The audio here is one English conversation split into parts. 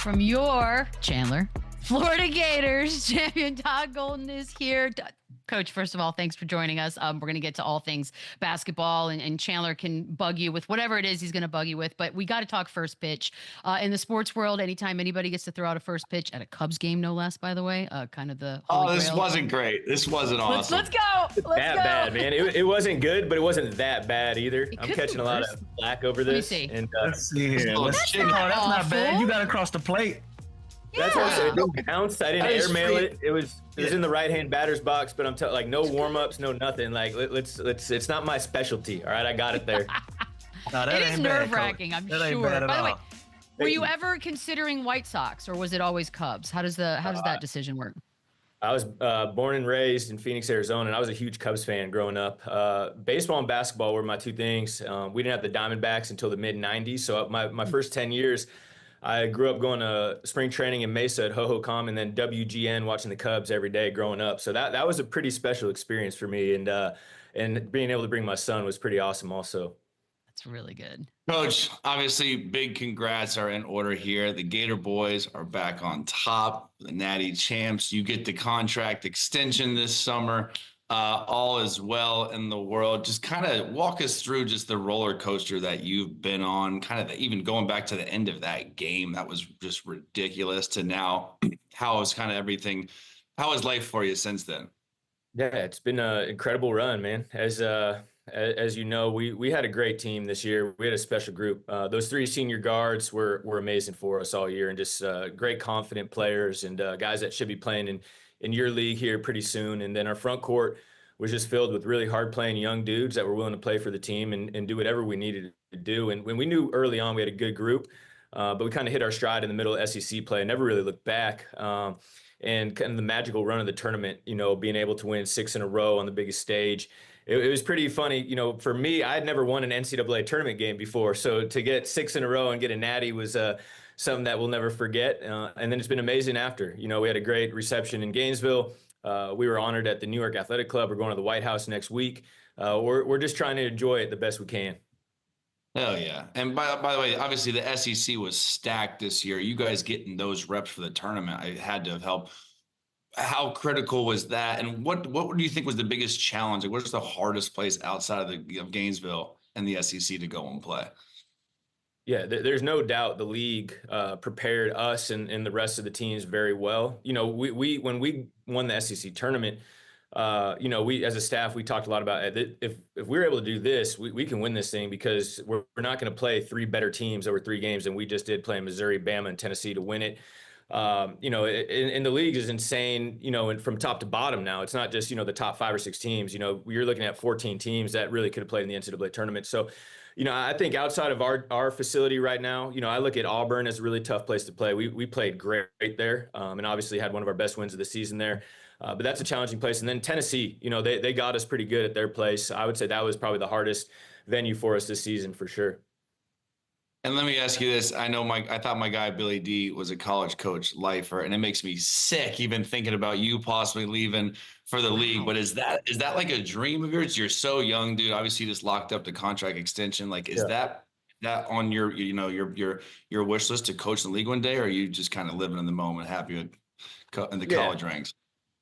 from your Chandler, Florida Gators champion Todd Golden is here. Coach, first of all, thanks for joining us. We're going to get to all things basketball, and Chandler can bug you with whatever it is he's going to bug you with. But we got to talk first pitch. In the sports world, anytime anybody gets to throw out a first pitch at a Cubs game, no less, by the way, kind of the holy this grail. wasn't great. This wasn't awesome. Let's go. Let's go. Bad, man. It wasn't good, but it wasn't that bad either. I'm catching a lot of flack over this. Let me see. And, let's see here. That's that's not awful. bad. You got across the plate. That's what I said. It didn't bounce. I didn't airmail it. It was in the right-hand batter's box, but I'm like no warm-ups, no nothing. Like let's. It's not my specialty. All right, I got it there. No, that It ain't is bad, nerve-wracking, Coach. I'm That ain't sure. bad at By the way, all. were you ever considering White Sox, or was it always Cubs? How does that decision work? I was born and raised in Phoenix, Arizona, and I was a huge Cubs fan growing up. Baseball and basketball were my two things. We didn't have the Diamondbacks until the mid-'90s, so my first 10 years, I grew up going to spring training in Mesa at Ho-Ho-Com and then WGN watching the Cubs every day growing up. So that was a pretty special experience for me, and being able to bring my son was pretty awesome also. That's really good. Coach, obviously, big congrats are in order here. The Gator boys are back on top, the Natty champs. You get the contract extension this summer. All is well in the world. Just kind of walk us through just the roller coaster that you've been on, kind of even going back to the end of that game. That was just ridiculous to now. How is life for you since then? Yeah, it's been an incredible run, man. As you know, we had a great team this year. We had a special group. Those three senior guards were amazing for us all year, and just great, confident players and guys that should be playing in your league here pretty soon. And then our front court was just filled with really hard-playing young dudes that were willing to play for the team and do whatever we needed to do. And when we knew early on we had a good group, but we kind of hit our stride in the middle of SEC play and never really looked back. And kind of the magical run of the tournament, being able to win 6 in a row on the biggest stage. It was pretty funny. For me, I had never won an NCAA tournament game before. So to get 6 in a row and get a natty was something that we'll never forget. And then it's been amazing after. We had a great reception in Gainesville. We were honored at the New York Athletic Club. We're going to the White House next week. We're just trying to enjoy it the best we can. Hell yeah. And by the way, obviously the SEC was stacked this year. You guys getting those reps for the tournament, I had to have helped. How critical was that? And what do you think was the biggest challenge? Like, what's the hardest place outside of Gainesville and the SEC to go and play? Yeah, there's no doubt the league prepared us and the rest of the teams very well. We when we won the SEC tournament, we as a staff, we talked a lot about it. If we're able to do this, we can win this thing because we're not going to play 3 better teams over 3 games than we just did playing Missouri, Bama, and Tennessee to win it. And the league is insane, and from top to bottom now. It's not just, the top 5 or 6 teams. You're looking at 14 teams that really could have played in the NCAA tournament. So, I think outside of our facility right now, I look at Auburn as a really tough place to play. We played great there, and obviously had one of our best wins of the season there. But that's a challenging place. And then Tennessee, they got us pretty good at their place. I would say that was probably the hardest venue for us this season for sure. And let me ask you this. I thought my guy, Billy D, was a college coach lifer, and it makes me sick even thinking about you possibly leaving for the league. But is that like a dream of yours? You're so young, dude. Obviously, you just locked up the contract extension. Like, is that on your wish list to coach the league one day, or are you just kind of living in the moment, happy in the college ranks?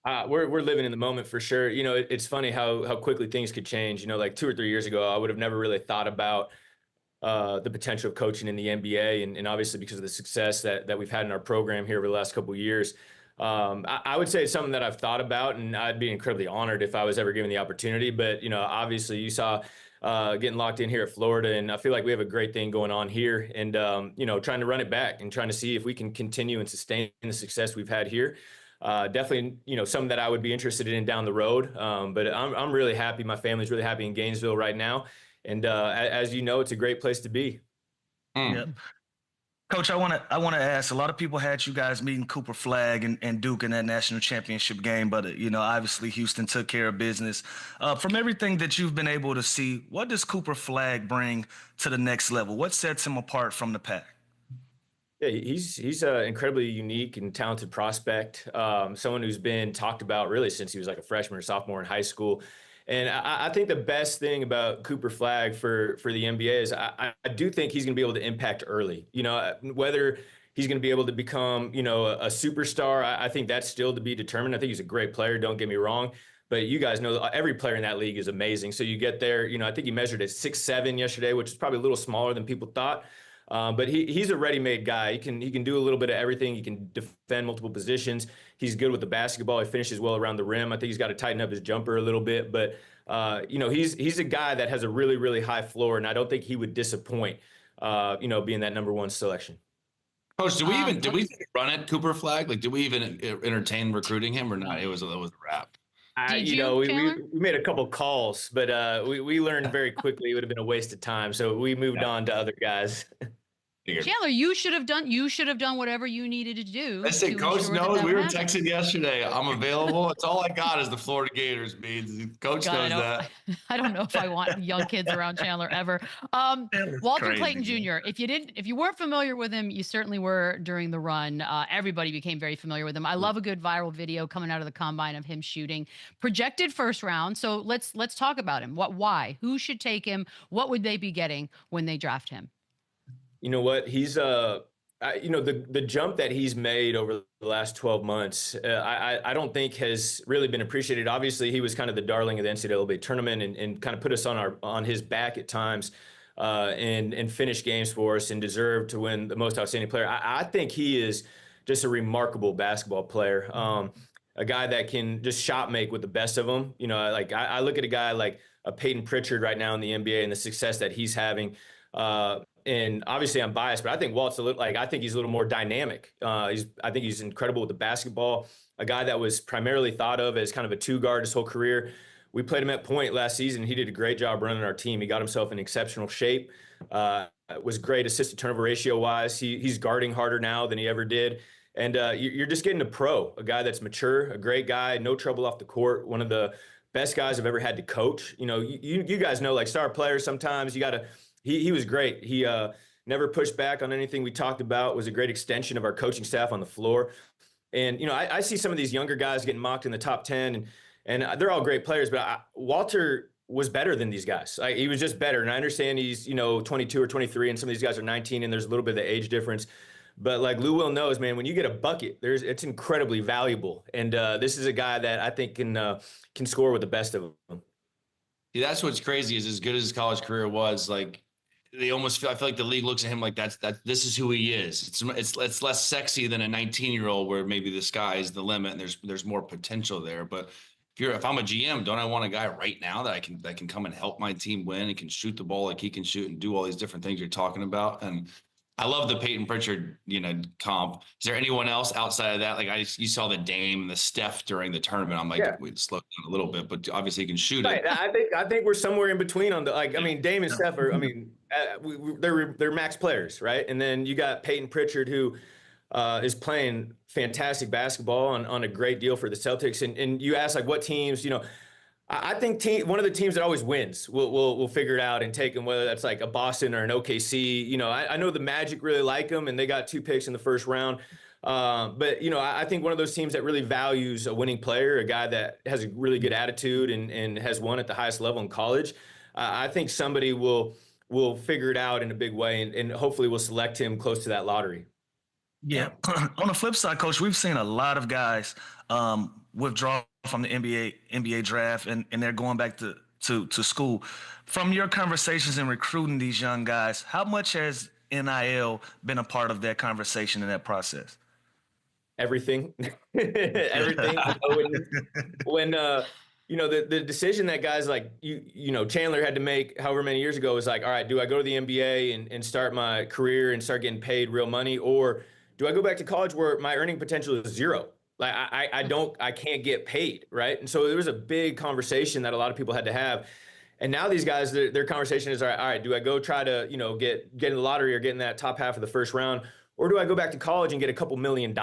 We're living in the moment for sure. It's funny how quickly things could change. Like 2 or 3 years ago, I would have never really thought about the potential of coaching in the NBA, and obviously because of the success that we've had in our program here over the last couple of years, I would say it's something that I've thought about, and I'd be incredibly honored if I was ever given the opportunity. But obviously you saw getting locked in here at Florida, and I feel like we have a great thing going on here, and trying to run it back and trying to see if we can continue and sustain the success we've had here. Definitely, something that I would be interested in down the road. But I'm really happy. My family's really happy in Gainesville right now. And as you know, it's a great place to be. Yep. Coach, I want to ask. A lot of people had you guys meeting Cooper Flagg and Duke in that national championship game, but obviously Houston took care of business. From everything that you've been able to see, what does Cooper Flagg bring to the next level? What sets him apart from the pack? Yeah, he's an incredibly unique and talented prospect. Someone who's been talked about really since he was like a freshman or sophomore in high school. And I think the best thing about Cooper Flagg for the NBA is I do think he's going to be able to impact early. Whether he's going to be able to become, a superstar, I think that's still to be determined. I think he's a great player. Don't get me wrong. But you guys know every player in that league is amazing. So you get there, I think he measured at 6'7" yesterday, which is probably a little smaller than people thought. But he's a ready-made guy. He can do a little bit of everything. He can defend multiple positions. He's good with the basketball. He finishes well around the rim. I think he's got to tighten up his jumper a little bit. But he's a guy that has a really, really high floor, and I don't think he would disappoint. Being that number one selection. Coach, did we run at Cooper Flagg? Like, did we even entertain recruiting him or not? It was a wrap. We made a couple calls, but we learned very quickly it would have been a waste of time. So we moved on to other guys. Chandler, you should have done whatever you needed to do. Listen, Coach knows we were texting yesterday. I'm available. It's all I got is the Florida Gators beads. Coach knows that. I don't know if I want young kids around Chandler ever. Walter Guyton Jr. If you weren't familiar with him, you certainly were during the run. Everybody became very familiar with him. I love a good viral video coming out of the combine of him shooting. Projected first round. So let's talk about him. Why? Who should take him? What would they be getting when they draft him? You know what? He's the jump that he's made over the last 12 months, I don't think has really been appreciated. Obviously, he was kind of the darling of the NCAA tournament and kind of put us on his back at times and finished games for us and deserved to win the most outstanding player. I think he is just a remarkable basketball player, a guy that can just shot make with the best of them. I look at a guy like a Payton Pritchard right now in the NBA and the success that he's having. And obviously I'm biased, but I think Walt's I think he's a little more dynamic. I think he's incredible with the basketball, a guy that was primarily thought of as kind of a two guard his whole career. We played him at point last season. He did a great job running our team. He got himself in exceptional shape, was great assist to turnover ratio wise. He's guarding harder now than he ever did. And you're just getting a pro, a guy that's mature, a great guy, no trouble off the court, one of the best guys I've ever had to coach. You guys know, like star players, sometimes you got to, he was great. He never pushed back on anything we talked about, was a great extension of our coaching staff on the floor. And, I see some of these younger guys getting mocked in the top 10 and they're all great players, but Walter was better than these guys. He was just better. And I understand he's, 22 or 23 and some of these guys are 19 and there's a little bit of the age difference. But like Lou Will knows, man, when you get a bucket, it's incredibly valuable. And this is a guy that I think can score with the best of them. Yeah, that's what's crazy is as good as his college career was, like they almost I feel like the league looks at him like this is who he is. It's less sexy than a 19-year-old where maybe the sky is the limit and there's more potential there. But if I'm a GM, don't I want a guy right now that can come and help my team win and can shoot the ball like he can shoot and do all these different things you're talking about? And I love the Payton Pritchard, comp. Is there anyone else outside of that? Like you saw the Dame and the Steph during the tournament. I'm like, we'd slow down a little bit, but obviously he can shoot it. I think we're somewhere in between on Dame and Steph are, they're max players, right? And then you got Payton Pritchard who is playing fantastic basketball on a great deal for the Celtics. And you ask what teams, I think one of the teams that always wins will figure it out and take them, whether that's like a Boston or an OKC. I know the Magic really like them, and they got 2 picks in the first round. But I think one of those teams that really values a winning player, a guy that has a really good attitude and has won at the highest level in college. I think somebody will figure it out in a big way, and hopefully will select him close to that lottery. Yeah. On the flip side, Coach, we've seen a lot of guys withdraw from the NBA draft, and they're going back to school. From your conversations in recruiting these young guys, how much has NIL been a part of that conversation and that process? Everything. Everything. When the decision that guys like Chandler had to make however many years ago was like, all right, do I go to the NBA and start my career and start getting paid real money, or do I go back to college where my earning potential is zero? Like I can't get paid, right? And so there was a big conversation that a lot of people had to have. And now these guys, their conversation is, all right, do I go try to, get in the lottery or get in that top half of the first round? Or do I go back to college and get a couple $1 million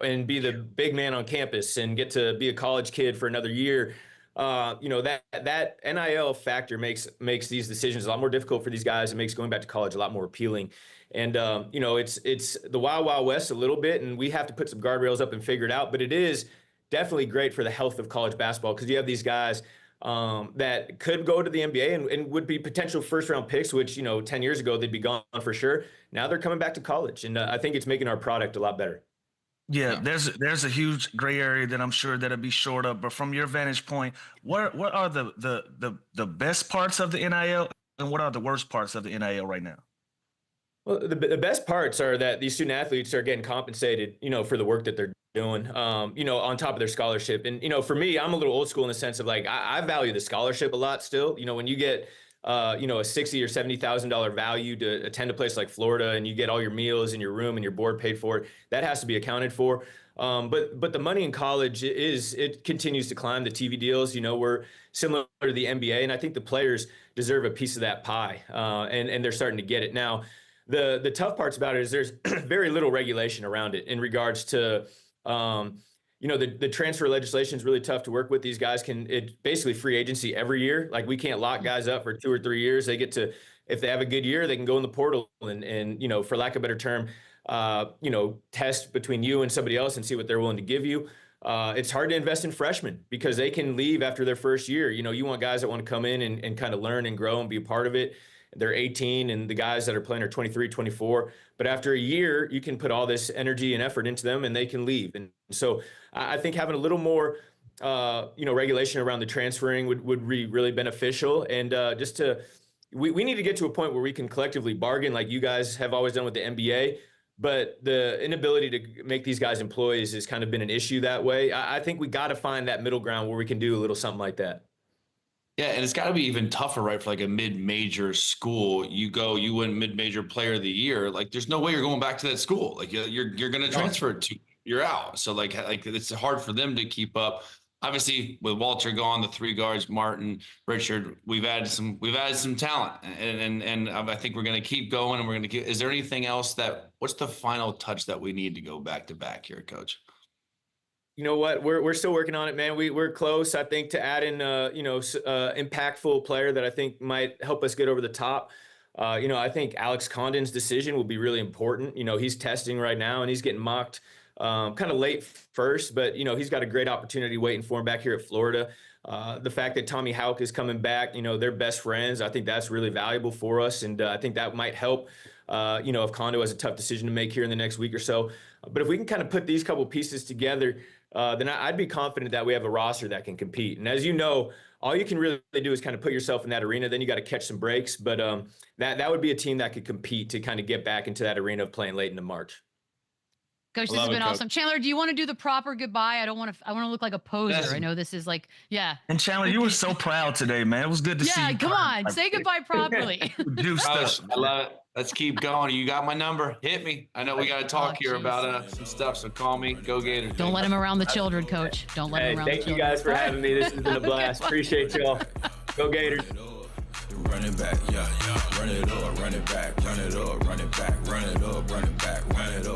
and be the big man on campus and get to be a college kid for another year? That NIL factor makes these decisions a lot more difficult for these guys. It makes going back to college a lot more appealing. And, it's the wild, wild west a little bit, and we have to put some guardrails up and figure it out. But it is definitely great for the health of college basketball because you have these guys that could go to the NBA and would be potential first-round picks, which, 10 years ago, they'd be gone for sure. Now they're coming back to college, and I think it's making our product a lot better. Yeah, there's a huge gray area that I'm sure that'll be shored up. But from your vantage point, what are the best parts of the NIL and what are the worst parts of the NIL right now? Well, the best parts are that these student athletes are getting compensated, for the work that they're doing, on top of their scholarship. And, for me, I'm a little old school in the sense of like, I value the scholarship a lot still. When you get, a $60,000 or $70,000 value to attend a place like Florida and you get all your meals and your room and your board paid for, that has to be accounted for. But the money in college it continues to climb. The TV deals, we're similar to the NBA, and I think the players deserve a piece of that pie, and they're starting to get it now. The tough parts about it is there's very little regulation around it in regards to, the transfer legislation is really tough to work with. These guys it's basically free agency every year. Like we can't lock guys up for 2 or 3 years. They get to, if they have a good year, they can go in the portal and for lack of a better term, test between you and somebody else and see what they're willing to give you. It's hard to invest in freshmen because they can leave after their first year. You want guys that want to come in and kind of learn and grow and be a part of it. They're 18 and the guys that are playing are 23, 24. But after a year, you can put all this energy and effort into them and they can leave. And so I think having a little more, regulation around the transferring would be really beneficial. And we need to get to a point where we can collectively bargain like you guys have always done with the NBA. But the inability to make these guys employees has kind of been an issue that way. I think we got to find that middle ground where we can do a little something like that. Yeah, and it's got to be even tougher, right? For like a mid-major school, you win mid-major player of the year. Like, there's no way you're going back to that school. Like, you're going to transfer it to, you're out. So like it's hard for them to keep up. Obviously, with Walter gone, the 3 guards, Martin, Pritchard, we've added some talent, and I think we're going to keep going, and we're going to keep. Is there anything else what's the final touch that we need to go back to back here, Coach? You know what? We're still working on it, man. We're close, I think, to add in impactful player that I think might help us get over the top. I think Alex Condon's decision will be really important. He's testing right now and he's getting mocked kind of late first, but he's got a great opportunity waiting for him back here at Florida. The fact that Tommy Houck is coming back, they're best friends. I think that's really valuable for us, and I think that might help. If Kondo has a tough decision to make here in the next week or so. But if we can kind of put these couple pieces together, then I'd be confident that we have a roster that can compete. And as you know, all you can really do is kind of put yourself in that arena. Then you got to catch some breaks. But that would be a team that could compete to kind of get back into that arena of playing late into March. Coach, this has been awesome. Chandler, do you want to do the proper goodbye? I want to look like a poser. I know this is like, yeah. And Chandler, you were so proud today, man. It was good to see you. Yeah, come on. Say goodbye properly. Coach, I love it. Let's keep going. You got my number. Hit me. I know we got to talk here about some stuff, so call me. Go Gators. Don't let him around the children, Coach. Don't let him around the children. Thank you guys for having me. This has been a blast. Appreciate y'all. Go Gators. Run it back, yeah. Run it up, run it back, run it up, run it back, run it up, run it back, run it up.